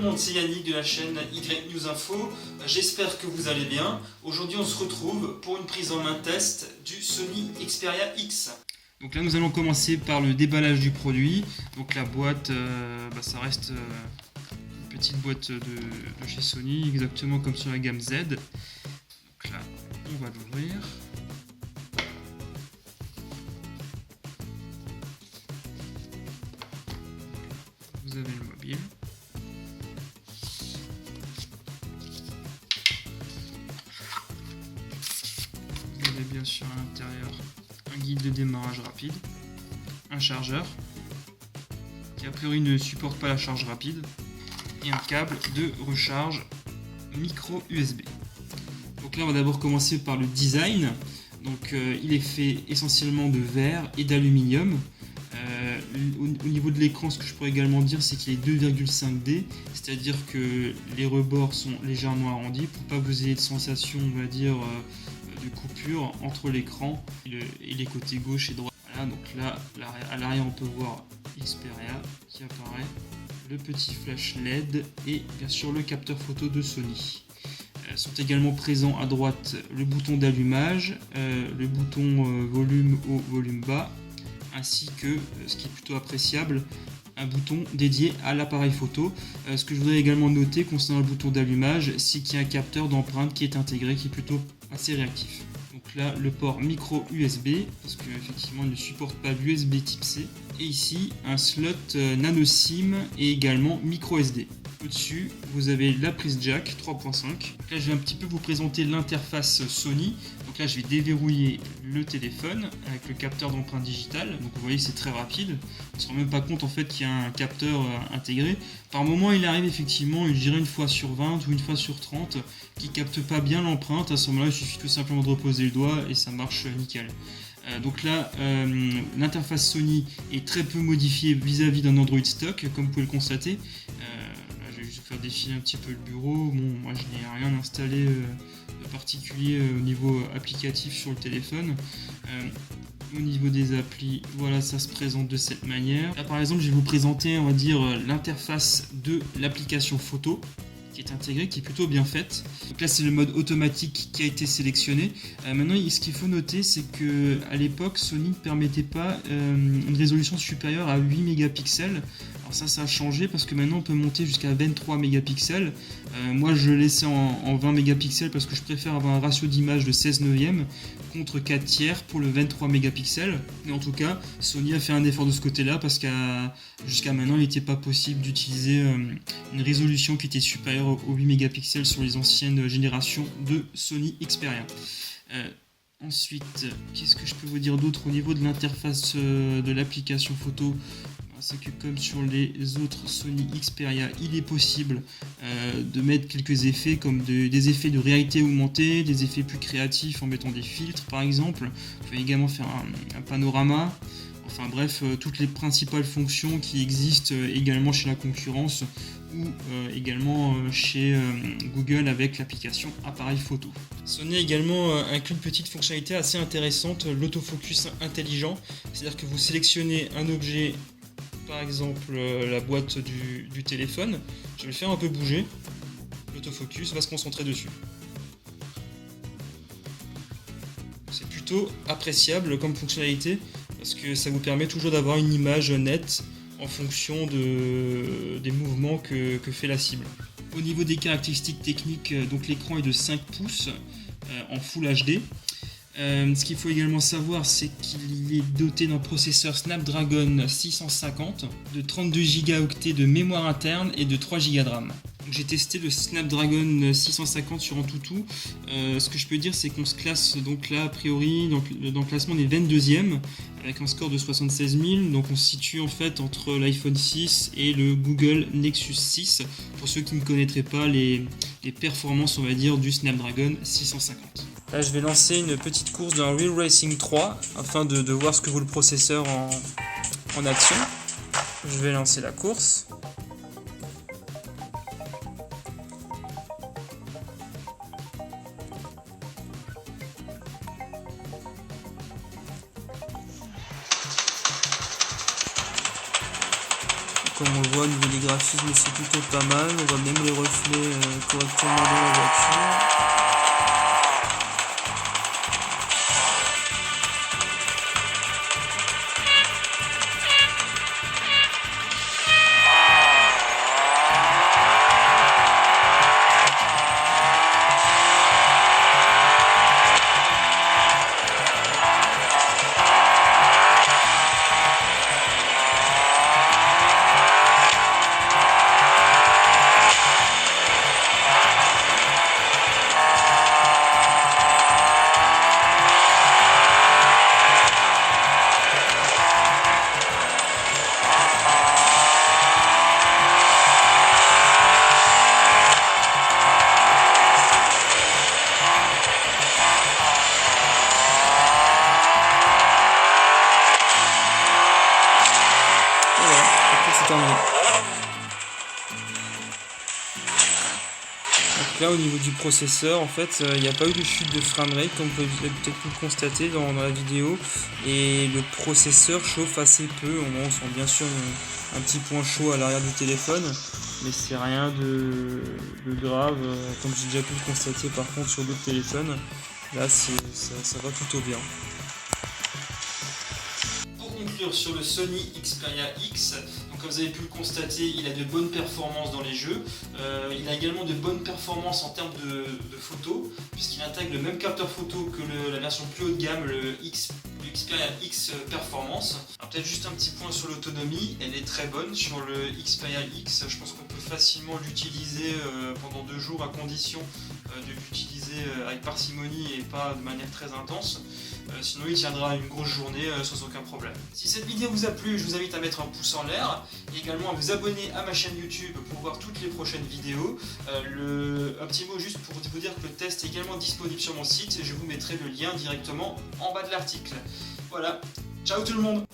monde, c'est Yannick de la chaîne Y News Info. J'espère que vous allez bien. Aujourd'hui, on se retrouve pour une prise en main test du Sony Xperia X. Donc là, nous allons commencer par le déballage du produit. Donc la boîte, ça reste une petite boîte de chez Sony, exactement comme sur la gamme Z. Donc là, on va l'ouvrir. Vous avez le mobile. Vous avez bien sûr à l'intérieur un guide de démarrage rapide, un chargeur qui a priori ne supporte pas la charge rapide et un câble de recharge micro USB. Donc là on va d'abord commencer par le design. Donc il est fait essentiellement de verre et d'aluminium. Au niveau de l'écran, ce que je pourrais également dire, c'est qu'il est 2,5D, c'est-à-dire que les rebords sont légèrement arrondis pour pas vous ayez de sensation, on va dire, de coupure entre l'écran et les côtés gauche et droit. Voilà, donc là, à l'arrière, on peut voir Xperia qui apparaît, le petit flash LED et bien sûr le capteur photo de Sony. Sont également présents à droite le bouton d'allumage, le bouton volume haut, volume bas, ainsi que, ce qui est plutôt appréciable, un bouton dédié à l'appareil photo. Ce que je voudrais également noter concernant le bouton d'allumage, c'est qu'il y a un capteur d'empreinte qui est intégré, qui est plutôt assez réactif. Donc là, le port micro USB, parce qu'effectivement il ne supporte pas l'USB type C. Et ici, un slot nano SIM et également micro SD. Au-dessus, vous avez la prise jack 3.5. Là, je vais un petit peu vous présenter l'interface Sony. Donc là, je vais déverrouiller le téléphone avec le capteur d'empreinte digitale. Donc vous voyez, c'est très rapide. On ne se rend même pas compte en fait qu'il y a un capteur intégré. Par moment, il arrive effectivement, je dirais une fois sur 20 ou une fois sur 30, qui capte pas bien l'empreinte. À ce moment-là, il suffit tout simplement de reposer le doigt et ça marche nickel. Donc là, l'interface Sony est très peu modifiée vis-à-vis d'un Android stock, comme vous pouvez le constater. Je vais juste faire défiler un petit peu le bureau. Bon, moi je n'ai rien installé de particulier au niveau applicatif sur le téléphone. Au niveau des applis, voilà, ça se présente de cette manière. Là par exemple, je vais vous présenter, on va dire, l'interface de l'application photo qui est intégrée, qui est plutôt bien faite. Donc là c'est le mode automatique qui a été sélectionné. Maintenant ce qu'il faut noter, c'est que à l'époque Sony ne permettait pas une résolution supérieure à 8 mégapixels. Alors ça a changé parce que maintenant on peut monter jusqu'à 23 mégapixels. Moi je laissais en 20 mégapixels parce que je préfère avoir un ratio d'image de 16 neuvième contre 4 tiers pour le 23 mégapixels. Mais en tout cas, Sony a fait un effort de ce côté-là parce qu'à jusqu'à maintenant, il n'était pas possible d'utiliser une résolution qui était supérieure aux 8 mégapixels sur les anciennes générations de Sony Xperia. Ensuite, qu'est-ce que je peux vous dire d'autre au niveau de l'interface de l'application photo? C'est que comme sur les autres Sony Xperia, il est possible de mettre quelques effets comme des effets de réalité augmentée, des effets plus créatifs en mettant des filtres par exemple. Vous pouvez également faire un panorama. Enfin bref, toutes les principales fonctions qui existent également chez la concurrence ou également chez Google avec l'application appareil photo. Sony a également inclus une petite fonctionnalité assez intéressante, l'autofocus intelligent. C'est-à-dire que vous sélectionnez un objet, par exemple la boîte du téléphone, je vais le faire un peu bouger, l'autofocus va se concentrer dessus. C'est plutôt appréciable comme fonctionnalité parce que ça vous permet toujours d'avoir une image nette en fonction des mouvements que fait la cible. Au niveau des caractéristiques techniques, donc l'écran est de 5 pouces en Full HD. Ce qu'il faut également savoir, c'est qu'il est doté d'un processeur Snapdragon 650, de 32 Go de mémoire interne et de 3 Go de RAM. J'ai testé le Snapdragon 650 sur Antutu. Ce que je peux dire, c'est qu'on se classe donc là a priori dans le classement des 22e avec un score de 76 000. Donc on se situe en fait entre l'iPhone 6 et le Google Nexus 6 pour ceux qui ne connaîtraient pas les performances, on va dire, du Snapdragon 650. Là je vais lancer une petite course d'un Real Racing 3 afin de voir ce que vaut le processeur en action. Je vais lancer la course. comme on le voit au niveau des graphismes c'est plutôt pas mal, on voit même les reflets correctement dans la voiture. Terminé. Donc là au niveau du processeur en fait il n'y a pas eu de chute de framerate comme vous avez peut-être pu le constater dans la vidéo, et le processeur chauffe assez peu. On sent bien sûr un petit point chaud à l'arrière du téléphone, mais c'est rien de grave comme j'ai déjà pu le constater par contre sur d'autres téléphones. Là ça va plutôt bien. Sur le Sony Xperia X, donc comme vous avez pu le constater, il a de bonnes performances dans les jeux, il a également de bonnes performances en termes de photos, puisqu'il intègre le même capteur photo que la version plus haut de gamme, le Xperia X Performance. Peut-être juste un petit point sur l'autonomie, elle est très bonne sur le Xperia X, je pense qu'on peut facilement l'utiliser pendant 2 jours à condition de l'utiliser avec parcimonie et pas de manière très intense. Sinon il tiendra une grosse journée sans aucun problème. Si cette vidéo vous a plu, je vous invite à mettre un pouce en l'air et également à vous abonner à ma chaîne YouTube pour voir toutes les prochaines vidéos. Un petit mot juste pour vous dire que le test est également disponible sur mon site et je vous mettrai le lien directement en bas de l'article. Voilà, ciao tout le monde!